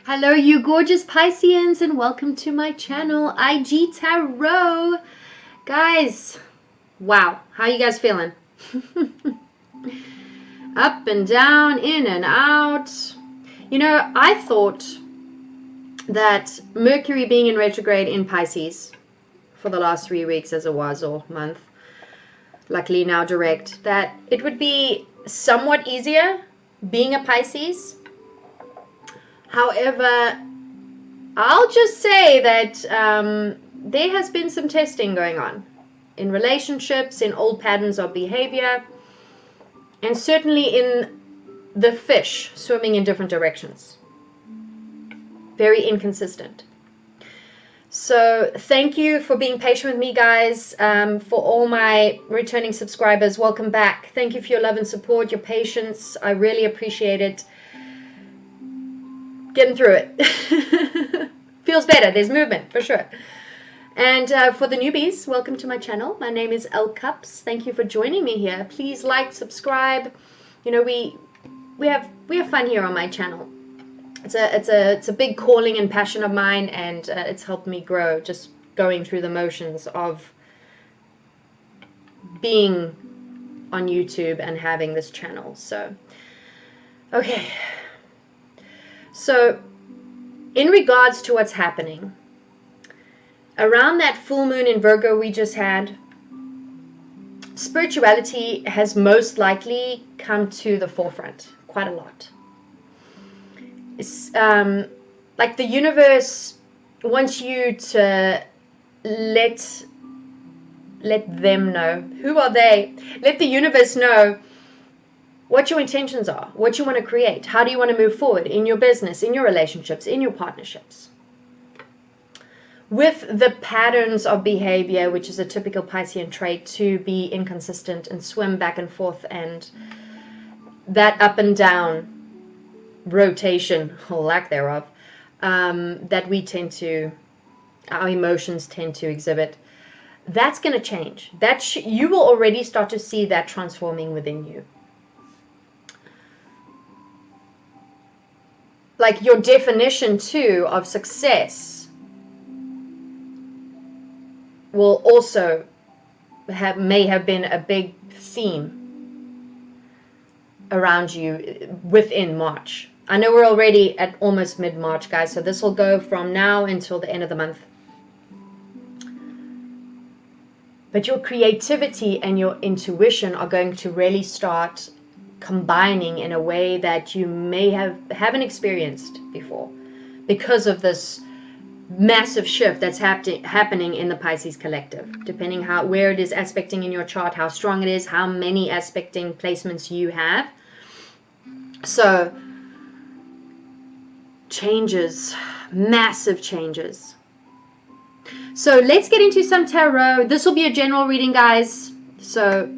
Hello, you gorgeous Pisceans, and welcome to my channel, IG Tarot. Guys, wow, how you guys feeling? Up and down, in and out. You know, I thought that Mercury being in retrograde in Pisces for the last 3 weeks as it was, or month, luckily now direct, that it would be somewhat easier being a Pisces. However, I'll just say that there has been some testing going on in relationships, in old patterns of behavior, and certainly in the fish swimming in different directions. Very inconsistent. So thank you for being patient with me, guys. For all my returning subscribers, welcome back. Thank you for your love and support, your patience. I really appreciate it. Getting through it. Feels better. There's movement for sure. And for the newbies, welcome to my channel. My name is Elle Cups. Thank you for joining me here. Please like, subscribe. You know, we have fun here on my channel. It's a big calling and passion of mine, and it's helped me grow, just going through the motions of being on YouTube and having this channel. So okay. So, in regards to what's happening, around that full moon in Virgo we just had, spirituality has most likely come to the forefront quite a lot. It's like the universe wants you to let them know. Who are they? Let the universe know what your intentions are, what you want to create, how do you want to move forward in your business, in your relationships, in your partnerships. With the patterns of behavior, which is a typical Piscean trait, to be inconsistent and swim back and forth, and that up and down rotation, or lack thereof, that we tend to, our emotions tend to exhibit, that's going to change. You will already start to see that transforming within you. Like your definition too of success will also may have been a big theme around you within March. I know we're already at almost mid-March, guys, so this will go from now until the end of the month. But your creativity and your intuition are going to really start combining in a way that you may haven't experienced before, because of this massive shift that's happening in the Pisces collective, depending where it is aspecting in your chart, how strong it is, how many aspecting placements you have. So changes, massive changes. So let's get into some tarot. This will be a general reading, guys. So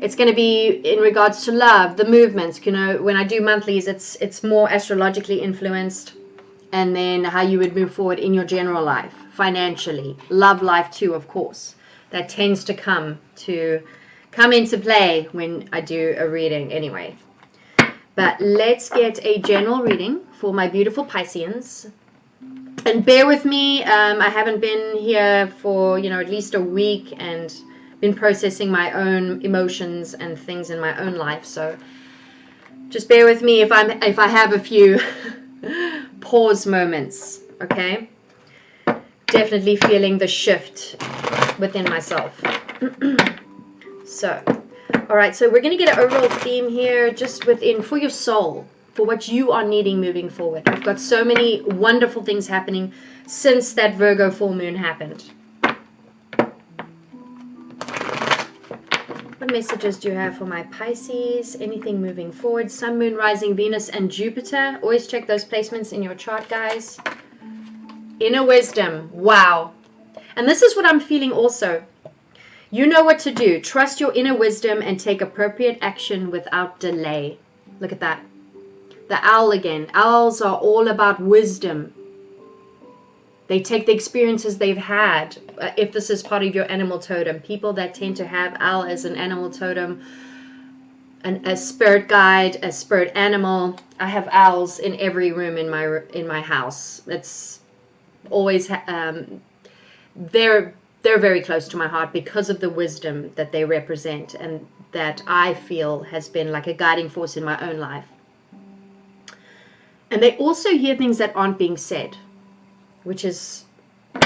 it's going to be in regards to love, the movements. You know, when I do monthlies, it's more astrologically influenced, and then how you would move forward in your general life, financially, love life too, of course. That tends to come into play when I do a reading anyway. But let's get a general reading for my beautiful Pisceans. And bear with me, I haven't been here for, you know, at least a week, and been processing my own emotions and things in my own life, so just bear with me if I have a few pause moments, okay? Definitely feeling the shift within myself. So, all right, so we're going to get an overall theme here, just within, for your soul, for what you are needing moving forward. I've got so many wonderful things happening since that Virgo full moon happened. What messages do you have for my Pisces? Anything moving forward? Sun, Moon, Rising, Venus, and Jupiter. Always check those placements in your chart, guys. Inner wisdom. Wow. And this is what I'm feeling also. You know what to do. Trust your inner wisdom and take appropriate action without delay. Look at that. The owl again. Owls are all about wisdom. They take the experiences they've had. If this is part of your animal totem, people that tend to have owl as an animal totem a spirit guide, a spirit animal. I have owls in every room in my house. It's always they're very close to my heart because of the wisdom that they represent and that I feel has been like a guiding force in my own life. And they also hear things that aren't being said, which is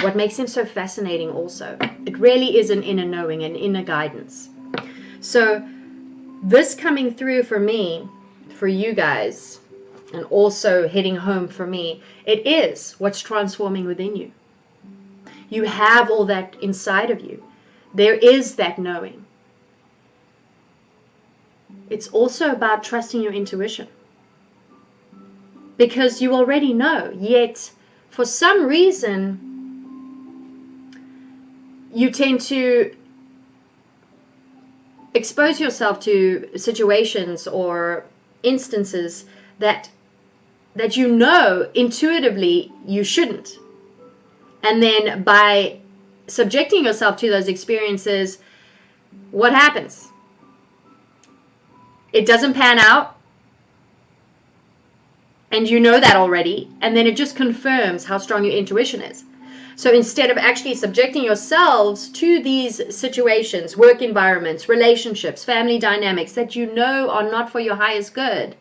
what makes them so fascinating also. It really is an inner knowing, an inner guidance. So this coming through for me, for you guys, and also hitting home for me, it is what's transforming within you. You have all that inside of you. There is that knowing. It's also about trusting your intuition. Because you already know, yet for some reason you tend to expose yourself to situations or instances that you know intuitively you shouldn't. And then by subjecting yourself to those experiences, what happens? It doesn't pan out. And you know that already. And then it just confirms how strong your intuition is. So instead of actually subjecting yourselves to these situations, work environments, relationships, family dynamics that you know are not for your highest good,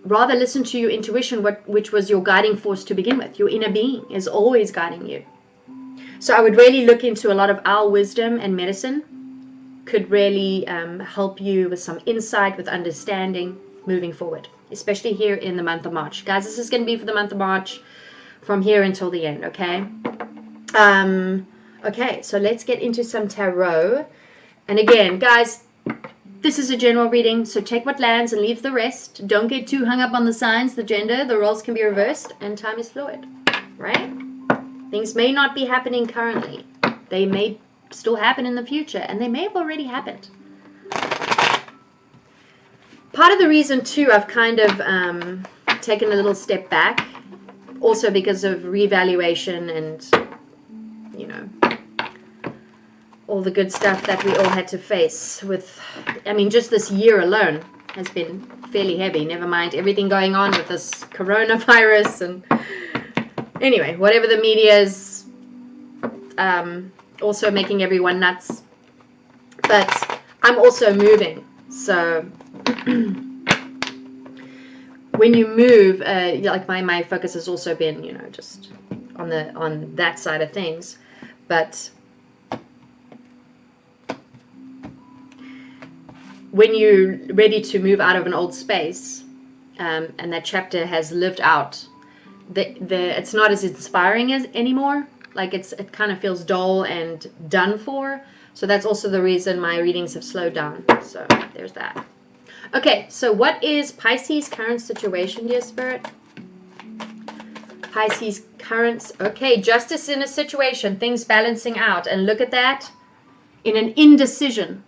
rather listen to your intuition, which was your guiding force to begin with. Your inner being is always guiding you. So I would really look into a lot of our wisdom and medicine. Could really help you with some insight, with understanding moving forward, especially here in the month of March. Guys, this is going to be for the month of March from here until the end, okay? Okay, so let's get into some tarot. And again, guys, this is a general reading, so take what lands and leave the rest. Don't get too hung up on the signs, the gender. The roles can be reversed, and time is fluid, right? Things may not be happening currently. They may still happen in the future, and they may have already happened. Part of the reason, too, I've kind of taken a little step back, also because of reevaluation and, you know, all the good stuff that we all had to face with, I mean, just this year alone has been fairly heavy. Never mind everything going on with this coronavirus. And anyway, whatever the media is also making everyone nuts. But I'm also moving. So when you move, like my focus has also been, you know, just on that side of things. But when you're ready to move out of an old space, and that chapter has lived out, it's not as inspiring as anymore. Like it kind of feels dull and done for. So that's also the reason my readings have slowed down. So there's that. Okay, so what is Pisces' current situation, dear Spirit? Pisces' current, okay, justice in a situation, things balancing out. And look at that, in an indecision.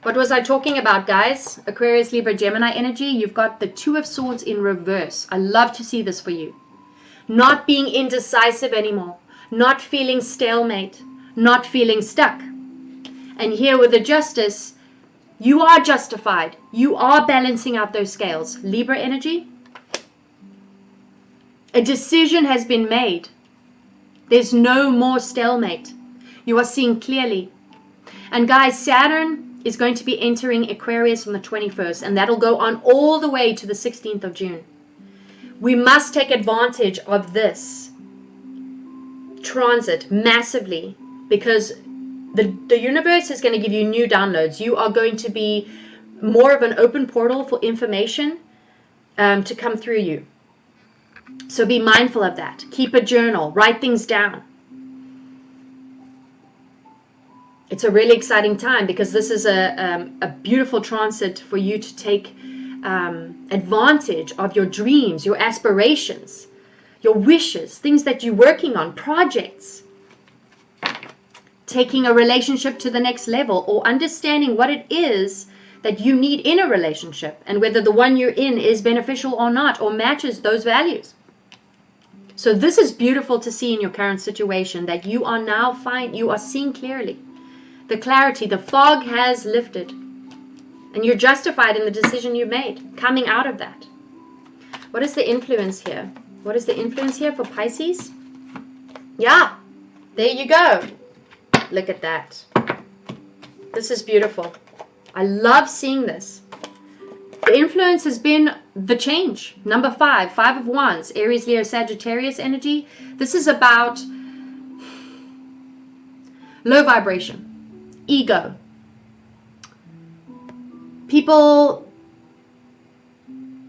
What was I talking about, guys? Aquarius, Libra, Gemini energy. You've got the Two of Swords in reverse. I love to see this for you. Not being indecisive anymore. Not feeling stalemate. Not feeling stuck. And here with the Justice, you are justified. You are balancing out those scales. Libra energy. A decision has been made. There's no more stalemate. You are seeing clearly. And guys, Saturn is going to be entering Aquarius on the 21st, and that'll go on all the way to the 16th of June. We must take advantage of this transit massively, because the universe is going to give you new downloads. You are going to be more of an open portal for information to come through you. So be mindful of that. Keep a journal. Write things down. It's a really exciting time because this is a beautiful transit for you to take advantage of your dreams, your aspirations, your wishes, things that you're working on, projects, taking a relationship to the next level, or understanding what it is that you need in a relationship and whether the one you're in is beneficial or not, or matches those values. So this is beautiful to see in your current situation, that you are now you are seeing clearly. The clarity, the fog has lifted. And you're justified in the decision you made coming out of that. What is the influence here? What is the influence here for Pisces? Yeah, there you go. Look at that. This is beautiful. I love seeing this. The influence has been the change. Number 5, 5 of Wands, Aries, Leo, Sagittarius energy. This is about low vibration, ego. People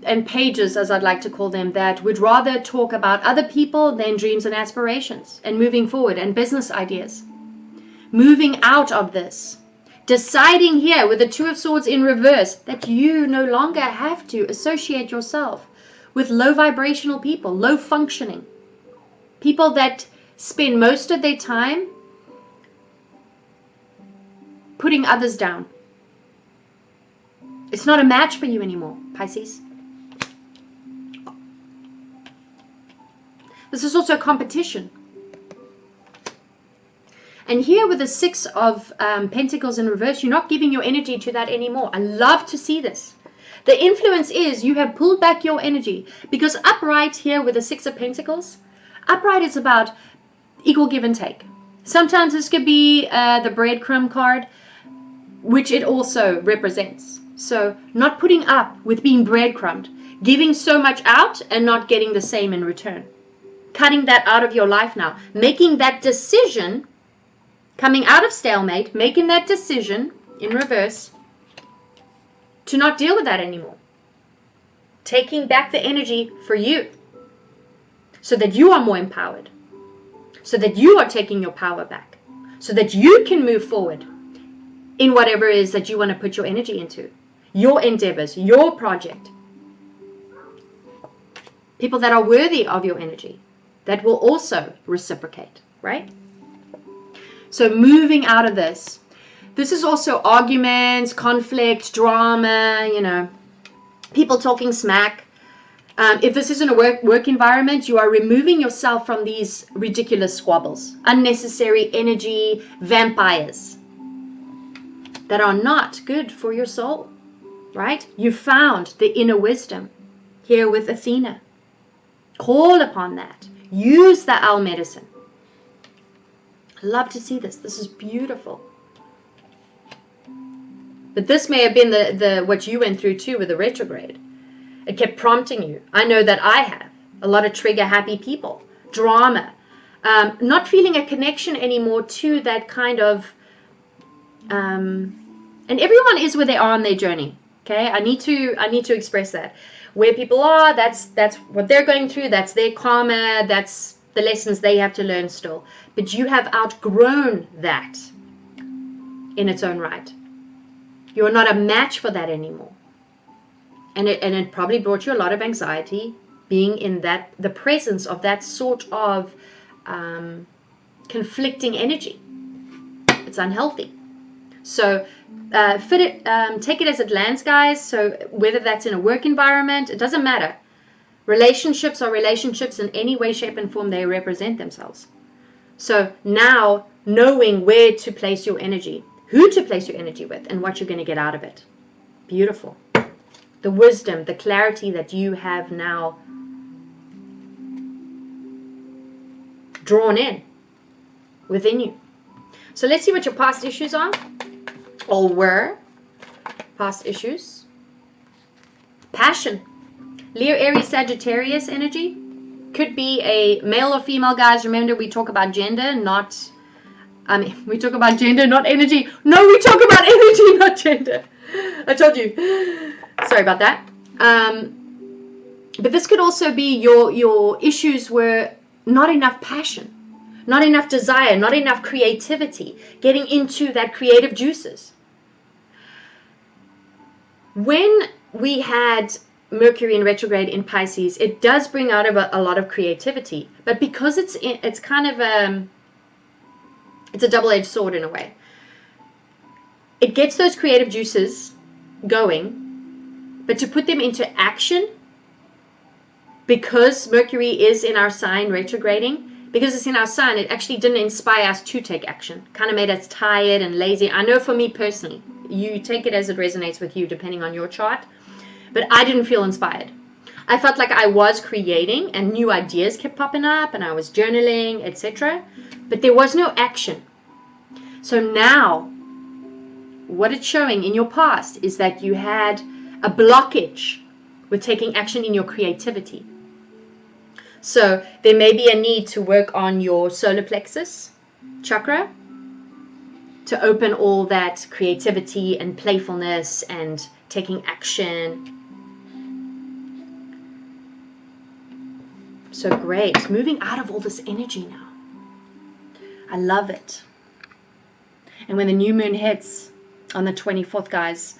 and pages, as I'd like to call them, that would rather talk about other people than dreams and aspirations and moving forward and business ideas. Moving out of this. Deciding here with the 2 of Swords in reverse that you no longer have to associate yourself with low vibrational people, low functioning. People that spend most of their time putting others down. It's not a match for you anymore, Pisces. This is also competition. And here with the 6 of Pentacles in reverse, you're not giving your energy to that anymore. I love to see this. The influence is you have pulled back your energy. Because upright here with the 6 of Pentacles, upright is about equal give and take. Sometimes this could be the breadcrumb card, which it also represents. So not putting up with being breadcrumbed, giving so much out and not getting the same in return. Cutting that out of your life now. Making that decision, coming out of stalemate, making that decision in reverse to not deal with that anymore. Taking back the energy for you so that you are more empowered. So that you are taking your power back. So that you can move forward in whatever it is that you want to put your energy into. Your endeavors, your project. People that are worthy of your energy. That will also reciprocate, right? So moving out of this. This is also arguments, conflict, drama, you know, people talking smack. If this isn't a work environment, you are removing yourself from these ridiculous squabbles. Unnecessary energy, vampires that are not good for your soul, right? You found the inner wisdom here with Athena. Call upon that. Use the owl medicine. I love to see this. This is beautiful. But this may have been the what you went through too with the retrograde. It kept prompting you. I know that I have. A lot of trigger happy people. Drama. Not feeling a connection anymore to that kind of... and everyone is where they are on their journey. Okay? I need to express that. Where people are, that's what they're going through. That's their karma. That's the lessons they have to learn still. But you have outgrown that in its own right. You're not a match for that anymore. And it probably brought you a lot of anxiety being in the presence of that sort of conflicting energy. It's unhealthy. So take it as it lands, guys. So whether that's in a work environment, it doesn't matter. Relationships are relationships in any way, shape, and form they represent themselves. So now knowing where to place your energy, who to place your energy with, and what you're going to get out of it. Beautiful. The wisdom, the clarity that you have now drawn in within you. So let's see what your past issues are. Or were past issues. Passion. Leo, Aries, Sagittarius energy. Could be a male or female, guys. Remember, we talk about gender, not... we talk about gender, not energy. No, we talk about energy, not gender. I told you. Sorry about that. But this could also be your issues were not enough passion, not enough desire, not enough creativity, getting into that creative juices. When we had Mercury in retrograde in Pisces, it does bring out a lot of creativity, but because it's kind of it's a double-edged sword in a way. It gets those creative juices going, but to put them into action, because Mercury is in our sign retrograding, because it's in our sign, it actually didn't inspire us to take action. Kind of made us tired and lazy. I know for me personally, You take it as it resonates with you, depending on your chart. But I didn't feel inspired. I felt like I was creating and new ideas kept popping up and I was journaling, etc. But there was no action. So now, what it's showing in your past is that you had a blockage with taking action in your creativity. So there may be a need to work on your solar plexus chakra to open all that creativity and playfulness and taking action. So great. Moving out of all this energy now. I love it. And when the new moon hits on the 24th, guys,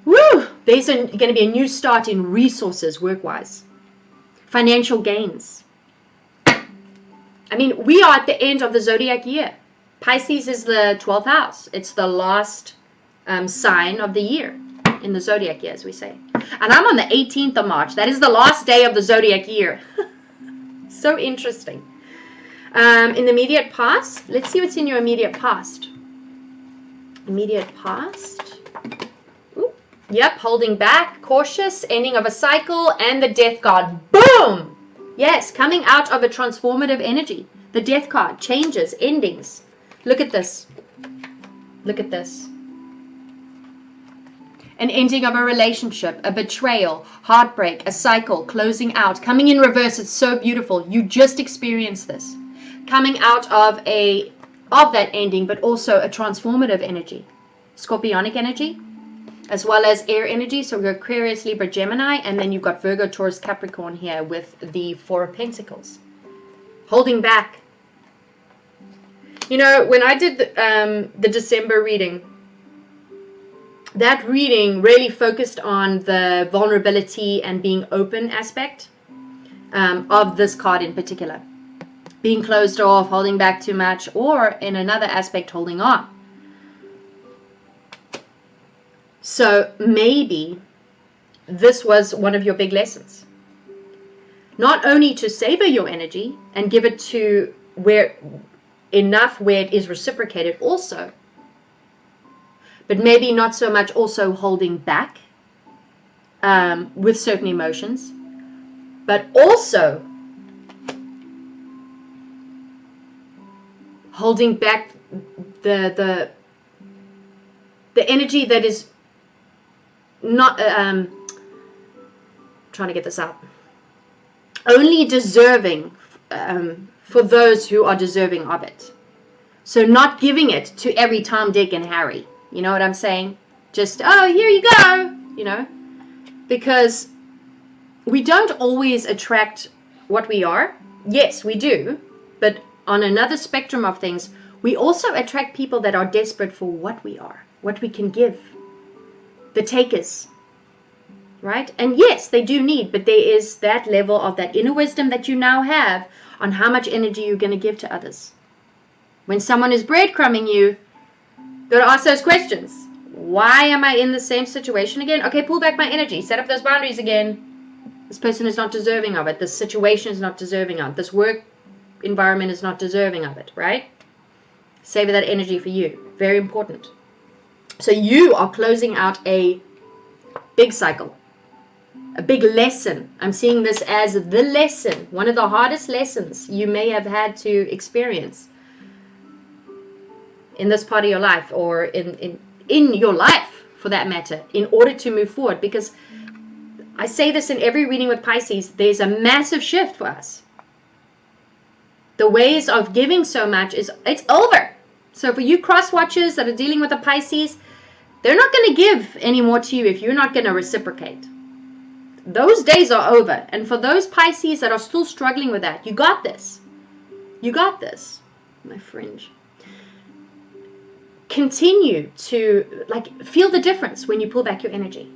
woo! There's going to be a new start in resources, work-wise. Financial gains. I mean, we are at the end of the zodiac year. Pisces is the 12th house. It's the last sign of the year in the zodiac year, as we say. And I'm on the 18th of March. That is the last day of the zodiac year. So interesting. In the immediate past, let's see what's in your immediate past. Immediate past. Ooh. Yep, holding back, cautious, ending of a cycle, and the death card. Boom! Yes, coming out of a transformative energy. The death card, changes, endings. Look at this. Look at this. An ending of a relationship, a betrayal, heartbreak, a cycle, closing out, coming in reverse. It's so beautiful. You just experienced this. Coming out of that ending, but also a transformative energy. Scorpionic energy, as well as air energy. So we've got Aquarius, Libra, Gemini, and then you've got Virgo, Taurus, Capricorn here with the Four of Pentacles. Holding back. You know, when I did the December reading, that reading really focused on the vulnerability and being open aspect of this card in particular. Being closed off, holding back too much, or in another aspect, holding on. So maybe this was one of your big lessons. Not only to savor your energy and give it to where it is reciprocated also, but maybe not so much also holding back with certain emotions, but also holding back the energy that is not trying to get this out, only deserving for those who are deserving of it. So not giving it to every Tom, Dick, and Harry. You know what I'm saying? Just, oh, here you go, you know, because we don't always attract what we are. Yes, we do, but on another spectrum of things, we also attract people that are desperate for what we are, what we can give. The takers, right? And yes, they do need, but there is that level of that inner wisdom that you now have on how much energy you're going to give to others. When someone is breadcrumbing you, you got to ask those questions. Why am I in the same situation again? Okay, pull back my energy. Set up those boundaries again. This person is not deserving of it. This situation is not deserving of it. This work environment is not deserving of it, right? Savor that energy for you. Very important. So you are closing out a big cycle. A big lesson. I'm seeing this as the lesson. One of the hardest lessons you may have had to experience in this part of your life, or in your life for that matter, in order to move forward. Because I say this in every reading with Pisces, there's a massive shift for us. The ways of giving so much it's over. So for you cross watchers that are dealing with the Pisces, they're not going to give any more to you if you're not going to reciprocate. Those days are over. And for those Pisces that are still struggling with that, you got this. You got this, my fringe. Continue to feel the difference when you pull back your energy.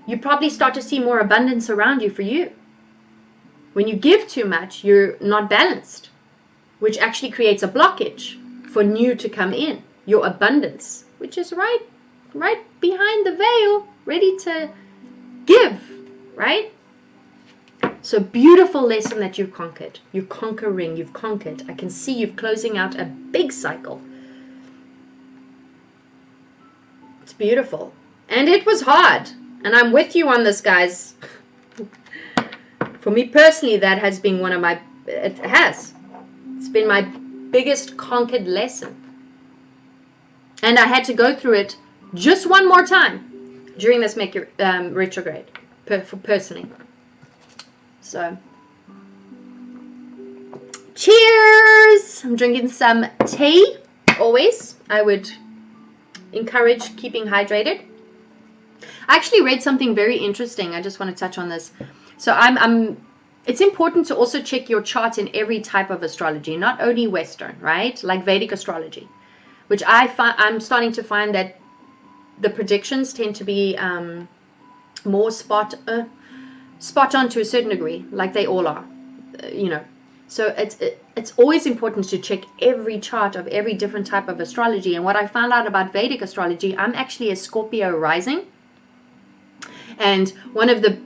You probably start to see more abundance around you for you. When you give too much, you're not balanced, which actually creates a blockage for new to come in. Your abundance, which is right behind the veil, ready to give, right? So beautiful lesson that you've conquered. You're conquering, you've conquered. I can see you've closing out a big cycle. beautiful. And it was hard. And I'm with you on this, guys. For me personally, that has been one of my, it's been my biggest conquered lesson. And I had to go through it just one more time during this retrograde, personally. So, cheers! I'm drinking some tea, always. I would encourage keeping hydrated. I actually read something very interesting. I just want to touch on this. So it's important to also check your chart in every type of astrology, not only Western, right? Like Vedic astrology, which I'm starting to find that the predictions tend to be more spot on to a certain degree, like they all are, you know. So it's always important to check every chart of every different type of astrology. And what I found out about Vedic astrology, I'm actually a Scorpio rising. And one of the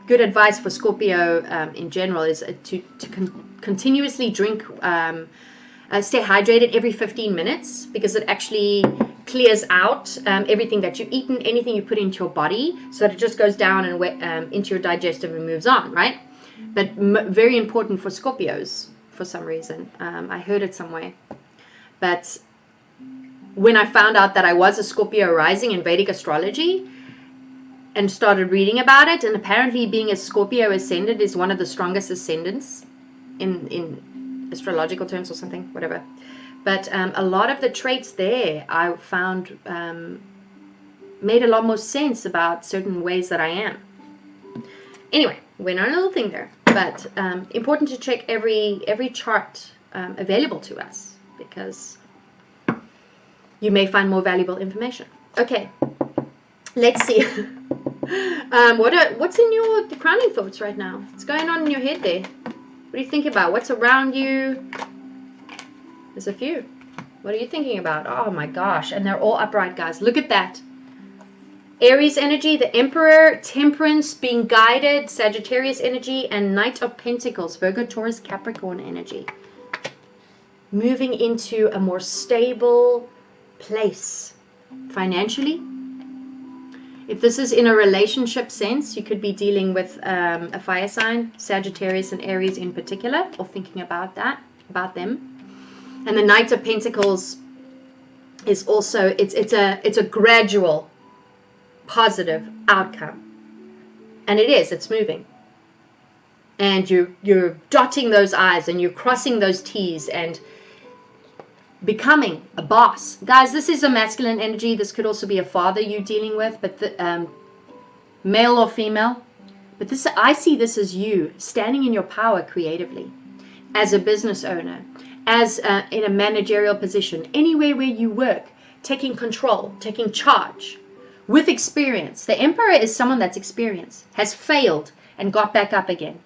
good advice for Scorpio in general is to continuously drink, stay hydrated every 15 minutes, because it actually clears out everything that you've eaten, anything you put into your body, so that it just goes down and into your digestive and moves on, right? But very important for Scorpios for some reason. I heard it somewhere. But when I found out that I was a Scorpio rising in Vedic astrology and started reading about it, and apparently being a Scorpio ascendant is one of the strongest ascendants in astrological terms or something, whatever. But a lot of the traits there I found made a lot more sense about certain ways that I am. Anyway, went on a little thing there. But important to check every chart available to us, because you may find more valuable information. Okay, let's see. What's in your crowning thoughts right now? What's going on in your head there? What do you think about? What's around you? There's a few. What are you thinking about? Oh my gosh, and they're all upright, guys. Look at that. Aries energy, the Emperor, Temperance, being guided, Sagittarius energy, and Knight of Pentacles, Virgo, Taurus, Capricorn energy. Moving into a more stable place financially. If this is in a relationship sense, you could be dealing with a fire sign, Sagittarius and Aries in particular, or thinking about them. And the Knight of Pentacles is also, it's a gradual positive outcome, and it's moving, and you're dotting those I's and you're crossing those T's and becoming a boss, guys. This is a masculine energy. This could also be a father you're dealing with, but male or female. But this, I see this as you standing in your power creatively, as a business owner, as in a managerial position, anywhere where you work, taking control, taking charge. With experience. The Emperor is someone that's experienced, has failed and got back up again,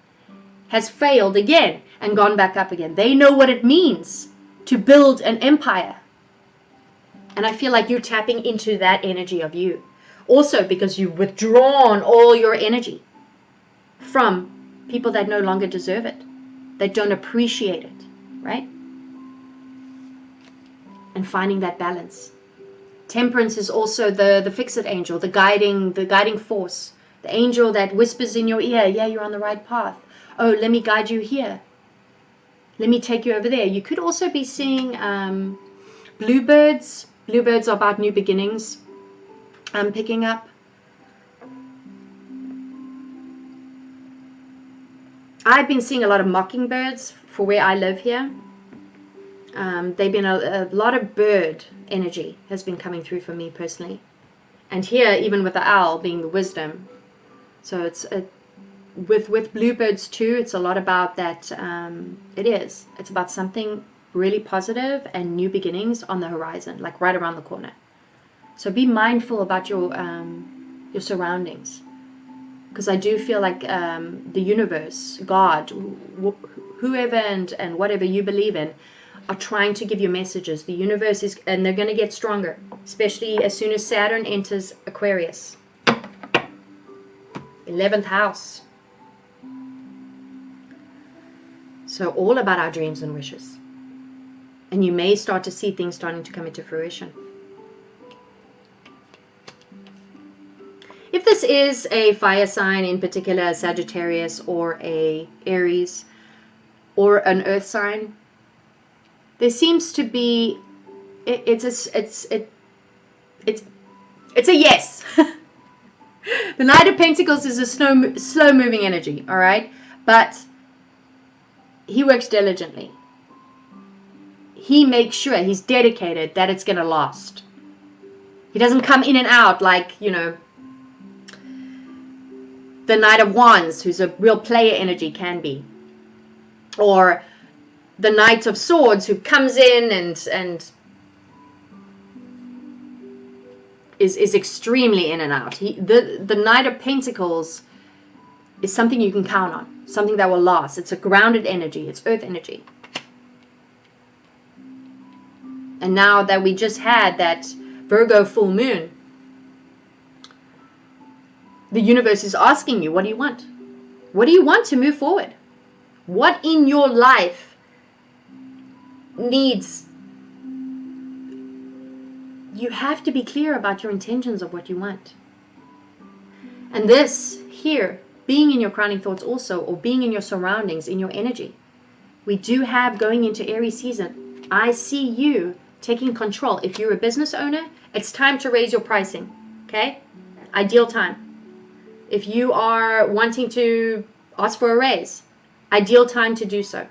has failed again and gone back up again. They know what it means to build an empire. And I feel like you're tapping into that energy of you. Also because you've withdrawn all your energy from people that no longer deserve it, that don't appreciate it, right? And finding that balance. Temperance is also the fix-it angel, the guiding force, the angel that whispers in your ear, yeah, you're on the right path. Oh, let me guide you here. Let me take you over there. You could also be seeing bluebirds. Bluebirds are about new beginnings. I'm picking up. I've been seeing a lot of mockingbirds for where I live here. They've been a lot of bird energy has been coming through for me personally, and here even with the owl being the wisdom. So it's with bluebirds too. It's a lot about that. It's about something really positive and new beginnings on the horizon, like right around the corner. So be mindful about your surroundings, because I do feel like the universe, God, whoever and whatever you believe in, are trying to give you messages. The universe is, and they're going to get stronger, especially as soon as Saturn enters Aquarius. 11th house. So all about our dreams and wishes. And you may start to see things starting to come into fruition. this is a fire sign, in particular a Sagittarius or a Aries or an earth sign, there seems to be, it's a yes. The Knight of Pentacles is a slow moving energy, all right? But he works diligently. He makes sure, he's dedicated that it's going to last. He doesn't come in and out like, you know, the Knight of Wands, who's a real player energy, can be. Or the Knight of Swords, who comes in and is extremely in and out. The Knight of Pentacles is something you can count on, something that will last. It's a grounded energy, it's earth energy. And now that we just had that Virgo full moon, the universe is asking you, what do you want? What do you want to move forward? What in your life needs? You have to be clear about your intentions of what you want. And this here, being in your crowning thoughts also, or being in your surroundings, in your energy. We do have, going into Aries season, I see you taking control. If you're a business owner, it's time to raise your pricing. Okay? Ideal time. If you are wanting to ask for a raise, ideal time to do so.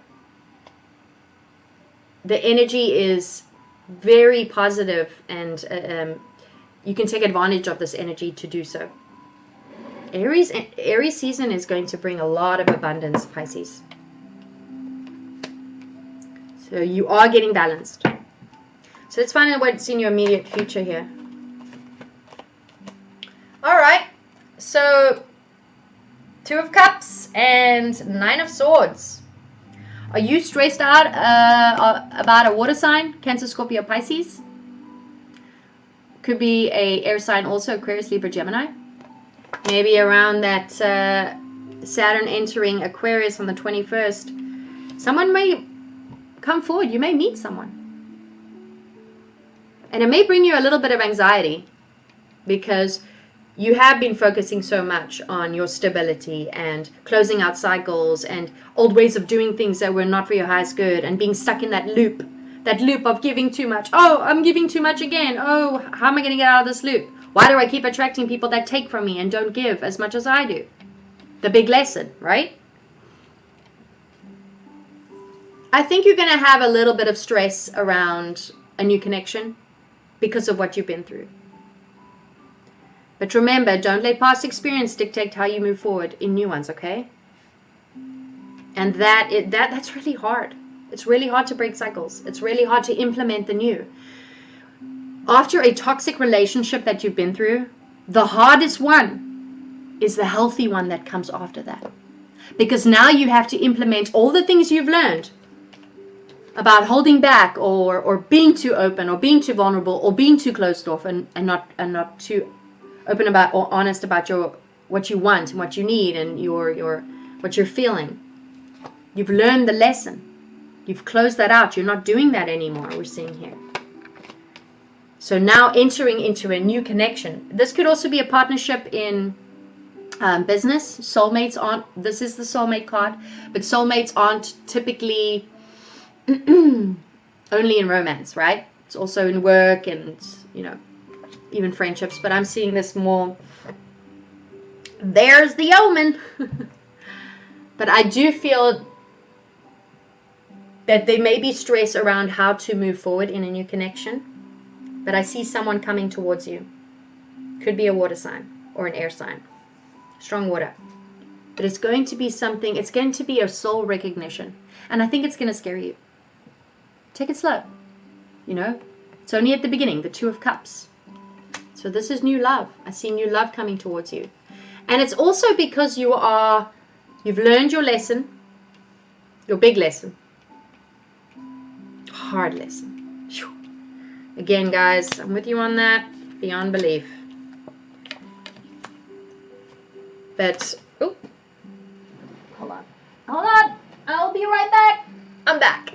The energy is very positive, and you can take advantage of this energy to do so. Aries season is going to bring a lot of abundance, Pisces. So you are getting balanced. So let's find out what's in your immediate future here. All right. So, Two of Cups and Nine of Swords. Are you stressed out about a water sign? Cancer, Scorpio, Pisces. Could be a air sign also, Aquarius, Libra, Gemini. Maybe around that Saturn entering Aquarius on the 21st. Someone may come forward. You may meet someone. And it may bring you a little bit of anxiety because you have been focusing so much on your stability and closing out cycles and old ways of doing things that were not for your highest good, and being stuck in that loop of giving too much. Oh, I'm giving too much again. Oh, how am I going to get out of this loop? Why do I keep attracting people that take from me and don't give as much as I do? The big lesson, right? I think you're going to have a little bit of stress around a new connection because of what you've been through. But remember, don't let past experience dictate how you move forward in new ones, okay? And that's really hard. It's really hard to break cycles. It's really hard to implement the new. After a toxic relationship that you've been through, the hardest one is the healthy one that comes after that. Because now you have to implement all the things you've learned about holding back or being too open or being too vulnerable or being too closed off and not too open about or honest about what you want and what you need and what you're feeling. You've learned the lesson. You've closed that out. You're not doing that anymore, we're seeing here. So now entering into a new connection. This could also be a partnership in business. Soulmates aren't, this is the soulmate card, but soulmates aren't typically only in romance, right? It's also in work and, you know, even friendships. But I'm seeing this more, there's the omen. But I do feel that there may be stress around how to move forward in a new connection. But I see someone coming towards you. Could be a water sign or an air sign. Strong water. But it's going to be something, it's going to be a soul recognition. And I think it's going to scare you. Take it slow. You know, it's only at the beginning, the Two of Cups. So this is new love. I see new love coming towards you. And it's also because you've learned your lesson, your big lesson. Hard lesson. Whew. Again, guys, I'm with you on that. Beyond belief. But, oh, hold on. Hold on. I'll be right back. I'm back.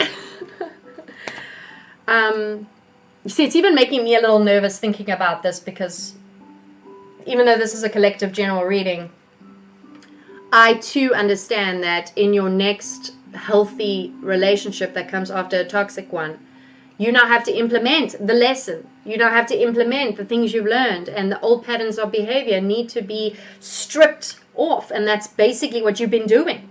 You see, it's even making me a little nervous thinking about this because even though this is a collective general reading, I too understand that in your next healthy relationship that comes after a toxic one, you now have to implement the lesson. You now have to implement the things you've learned, and the old patterns of behavior need to be stripped off, and that's basically what you've been doing.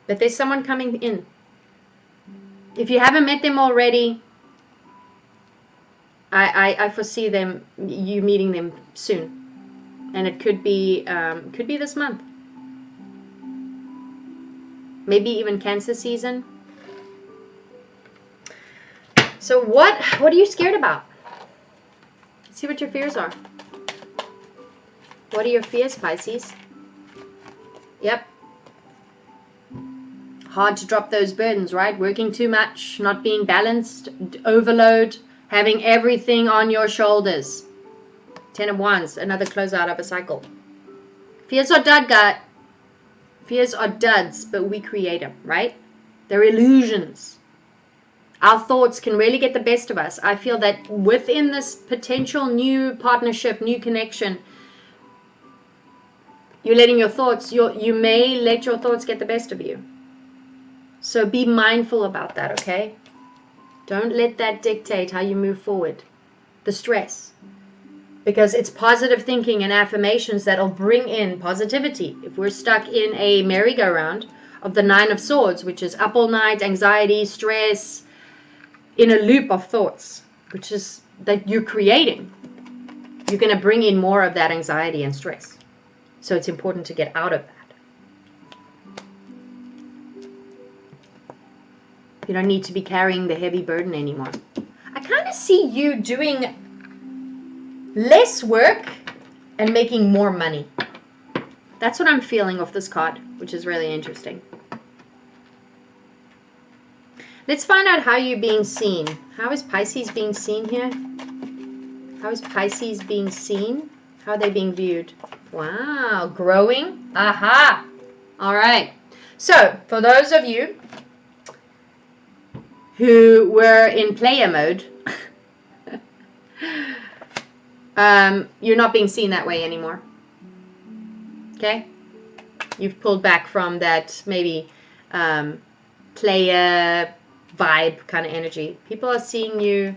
But there's someone coming in. If you haven't met them already, I foresee you meeting them soon, and it could be this month. Maybe even Cancer season. So what are you scared about? Let's see what your fears are. What are your fears, Pisces? Yep. Hard to drop those burdens, right? Working too much, not being balanced, overload, having everything on your shoulders. 10 of Wands, another closeout of a cycle. Fears are dud, gut. Fears are duds, but we create them, right? They're illusions. Our thoughts can really get the best of us. I feel that within this potential new partnership, new connection, you're letting your thoughts, you may let your thoughts get the best of you. So be mindful about that, okay? Don't let that dictate how you move forward. The stress. Because it's positive thinking and affirmations that'll bring in positivity. If we're stuck in a merry-go-round of the 9 of Swords, which is up all night, anxiety, stress, in a loop of thoughts, which is that you're creating, you're going to bring in more of that anxiety and stress. So it's important to get out of that. You don't need to be carrying the heavy burden anymore. I kind of see you doing less work and making more money. That's what I'm feeling off this card, which is really interesting. Let's find out how you're being seen. How is Pisces being seen here? How is Pisces being seen? How are they being viewed? Wow, growing. Aha. All right. So, for those of you who were in player mode, you're not being seen that way anymore. Okay? You've pulled back from that maybe player vibe kind of energy. People are seeing you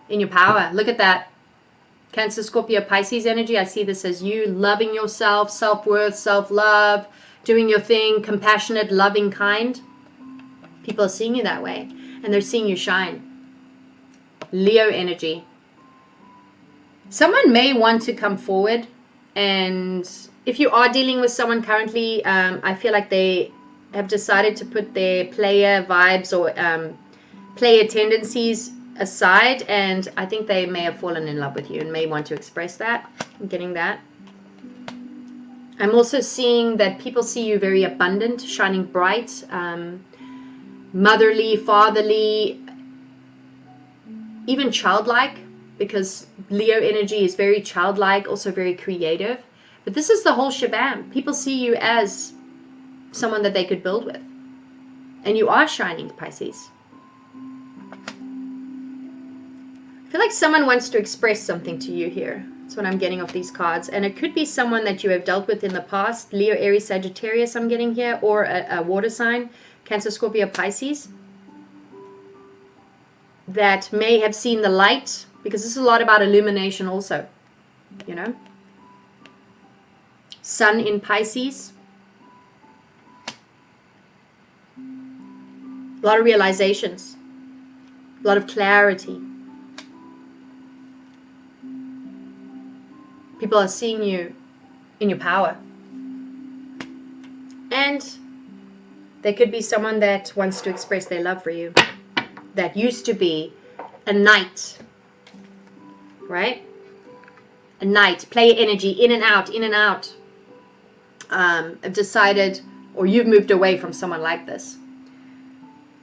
in your power. Look at that. Cancer, Scorpio, Pisces energy. I see this as you loving yourself, self-worth, self-love, doing your thing, compassionate, loving, kind. People are seeing you that way, and they're seeing you shine. Leo energy. Someone may want to come forward, and if you are dealing with someone currently, I feel like they have decided to put their player vibes or player tendencies aside, and I think they may have fallen in love with you and may want to express that. I'm getting that. I'm also seeing that people see you very abundant, shining bright, motherly, fatherly, even childlike, because Leo energy is very childlike, also very creative. But this is the whole shebang. People see you as someone that they could build with. And you are shining, Pisces. I feel like someone wants to express something to you here. That's what I'm getting off these cards. And it could be someone that you have dealt with in the past. Leo, Aries, Sagittarius I'm getting here. Or a water sign. Cancer, Scorpio, Pisces. That may have seen the light. Because this is a lot about illumination also. You know. Sun in Pisces. A lot of realizations. A lot of clarity. People are seeing you in your power. And there could be someone that wants to express their love for you. That used to be a knight. Right? A knight. Player energy. In and out. In and out. Have decided, or you've moved away from someone like this.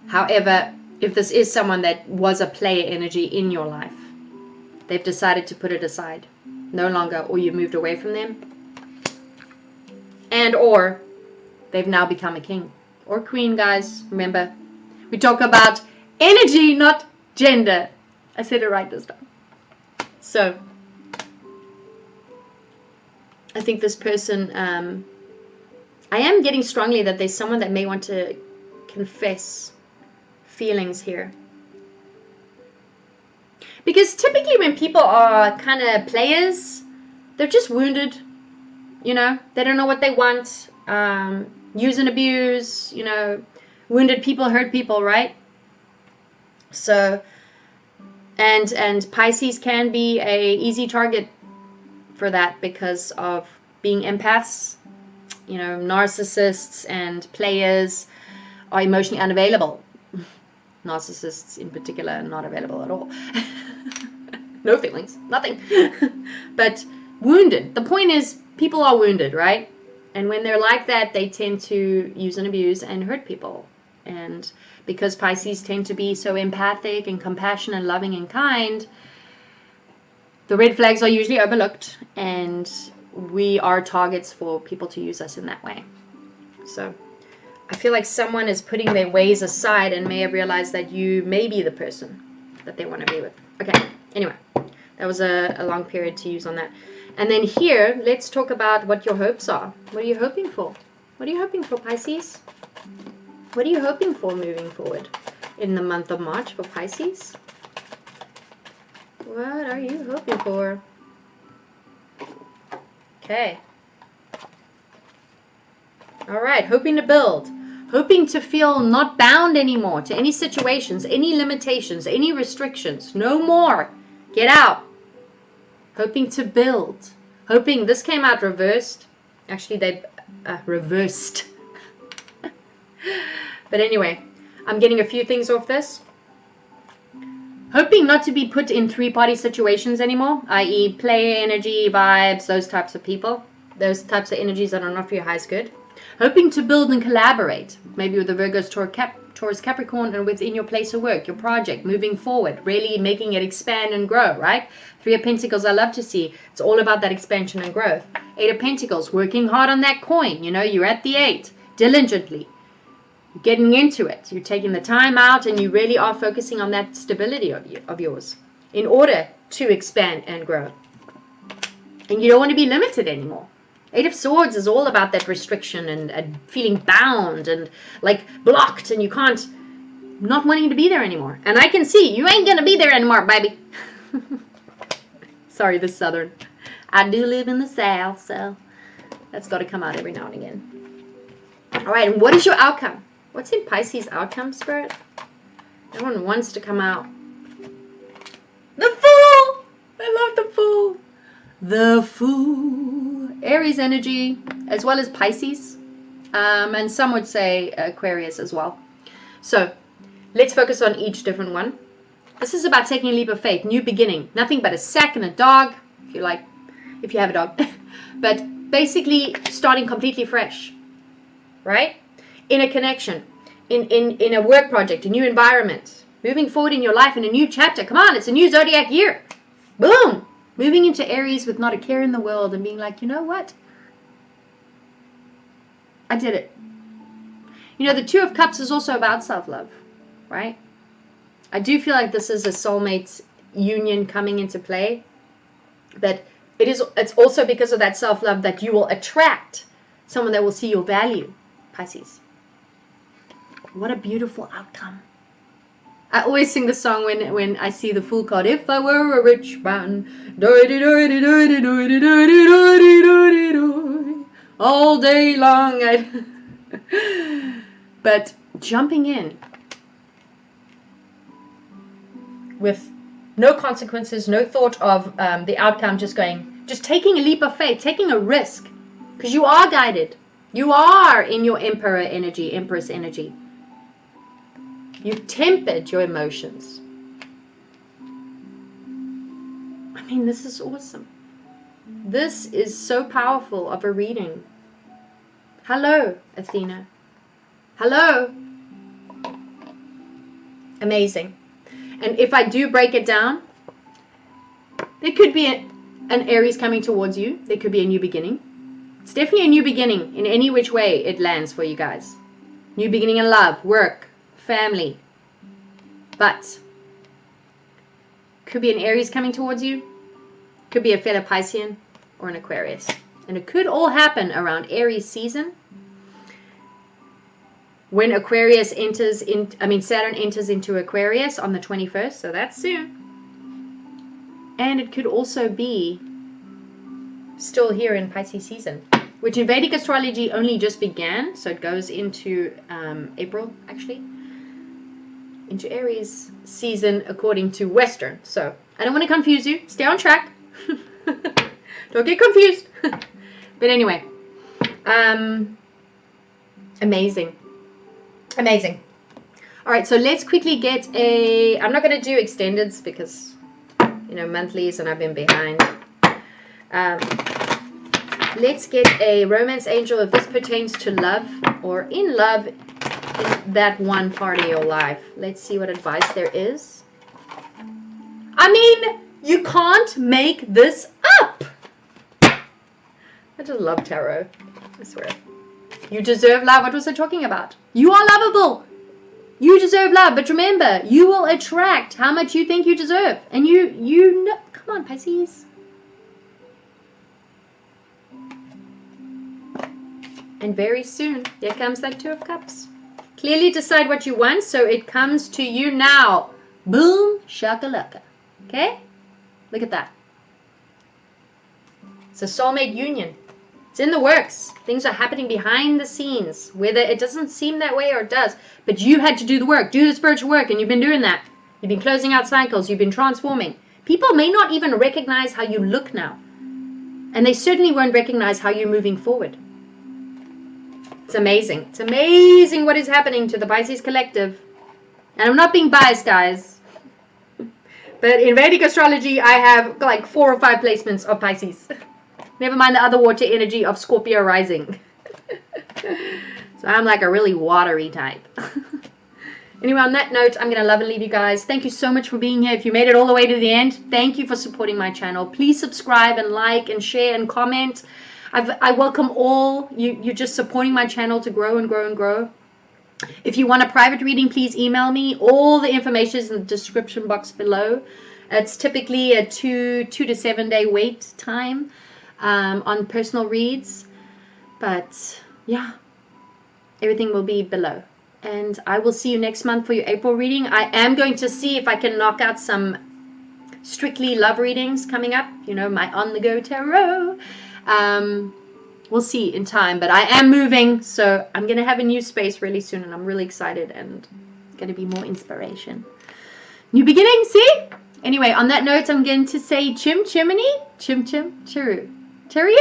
However, if this is someone that was a player energy in your life, they've decided to put it aside. No longer, or you've moved away from them. And or they've now become a king or queen, guys. Remember, we talk about energy, not gender. I said it right this time. So I think this person, I am getting strongly that there's someone that may want to confess feelings here. Because typically when people are kind of players, they're just wounded, you know, they don't know what they want, use and abuse, you know, wounded people hurt people, right? So, and Pisces can be a easy target for that because of being empaths. You know, narcissists and players are emotionally unavailable. Narcissists in particular are not available at all. No feelings, nothing. But wounded. The point is, people are wounded, right? And when they're like that, they tend to use and abuse and hurt people. And because Pisces tend to be so empathic and compassionate and loving and kind, the red flags are usually overlooked, and we are targets for people to use us in that way. So I feel like someone is putting their ways aside and may have realized that you may be the person that they want to be with. Okay, anyway, that was a long period to use on that. And then here, let's talk about what your hopes are. What are you hoping for? What are you hoping for, Pisces? What are you hoping for moving forward in the month of March for Pisces? What are you hoping for? Okay. All right, hoping to build. Hoping to feel not bound anymore to any situations, any limitations, any restrictions. No more. Get out. Hoping to build. Hoping, this came out reversed. Actually, they reversed. But anyway, I'm getting a few things off this. Hoping not to be put in three-party situations anymore, i.e. play energy, vibes, those types of people. Those types of energies that are not for your highest good. Hoping to build and collaborate, maybe with the Virgos, Taurus, Capricorn, and within your place of work, your project, moving forward, really making it expand and grow, right? Three of Pentacles, I love to see. It's all about that expansion and growth. Eight of Pentacles, working hard on that coin. You know, you're at the 8, diligently. You're getting into it. You're taking the time out, and you really are focusing on that stability of yours in order to expand and grow. And you don't want to be limited anymore. Eight of Swords is all about that restriction and feeling bound and like blocked, and you can't, not wanting to be there anymore. And I can see you ain't going to be there anymore, baby. Sorry, the Southern. I do live in the South, so that's got to come out every now and again. All right, and what is your outcome? What's in Pisces outcome, Spirit? Everyone wants to come out. The Fool! I love the Fool. The Fool. Aries energy, as well as Pisces. And some would say Aquarius as well. So, let's focus on each different one. This is about taking a leap of faith. New beginning. Nothing but a sack and a dog, if you like, if you have a dog. But basically, starting completely fresh. Right? In a connection, in a work project, a new environment, moving forward in your life in a new chapter. Come on, it's a new Zodiac year. Boom! Moving into Aries with not a care in the world and being like, you know what? I did it. You know, the Two of Cups is also about self-love, right? I do feel like this is a soulmate union coming into play. That it's also because of that self-love that you will attract someone that will see your value. Pisces. What a beautiful outcome. I always sing the song when I see the Fool card. If I were a rich man, all day long. But jumping in with no consequences, no thought of the outcome, just taking a leap of faith, taking a risk, because you are guided. You are in your Emperor energy, Empress energy. You've tempered your emotions. I mean, this is awesome. This is so powerful of a reading. Hello, Athena. Hello. Amazing. And if I do break it down, there could be an Aries coming towards you. There could be a new beginning. It's definitely a new beginning in any which way it lands for you guys. New beginning in love, work, family. But could be an Aries coming towards you. Could be a fellow Piscean or an Aquarius. And it could all happen around Aries season. When Aquarius enters in, Saturn enters into Aquarius on the 21st, so that's soon. And it could also be still here in Pisces season, which in Vedic astrology only just began, so it goes into April, actually, into Aries season according to Western. So I don't want to confuse you. Stay on track. Don't get confused. But anyway, amazing. Amazing. All right, so let's quickly get a, I'm not going to do extendeds because, you know, monthlies and I've been behind. Let's get a romance angel if this pertains to love or in love in that one part of your life. Let's see what advice there is. I mean, you can't make this up. I just love tarot. I swear. You deserve love. What was I talking about? You are lovable. You deserve love. But remember, you will attract how much you think you deserve. And you know, come on, Pisces. And very soon, here comes that Two of Cups. Clearly decide what you want, so it comes to you now. Boom, shakalaka. Okay? Look at that. It's a soulmate union. It's in the works. Things are happening behind the scenes, whether it doesn't seem that way or it does. But you had to do the work, do the spiritual work, and you've been doing that. You've been closing out cycles. You've been transforming. People may not even recognize how you look now. And they certainly won't recognize how you're moving forward. It's amazing. It's amazing what is happening to the Pisces collective. And I'm not being biased, guys. But in Vedic astrology, I have like 4 or 5 placements of Pisces. Never mind the other water energy of Scorpio rising. So I'm like a really watery type. Anyway, on that note, I'm going to love and leave you guys. Thank you so much for being here. If you made it all the way to the end, thank you for supporting my channel. Please subscribe and like and share and comment. I welcome all you just supporting my channel to grow and grow and grow. If you want a private reading, please email me. All the information is in the description box below. It's typically a 2 to 7 day wait time on personal reads. But yeah, everything will be below. And I will see you next month for your April reading. I am going to see if I can knock out some strictly love readings coming up. You know, my OnTheGoTarot. We'll see in time, but I am moving, so I'm going to have a new space really soon, and I'm really excited, and it's going to be more inspiration. New beginning, see? Anyway, on that note, I'm going to say chim chimney, chim chim chiru. Cheerio!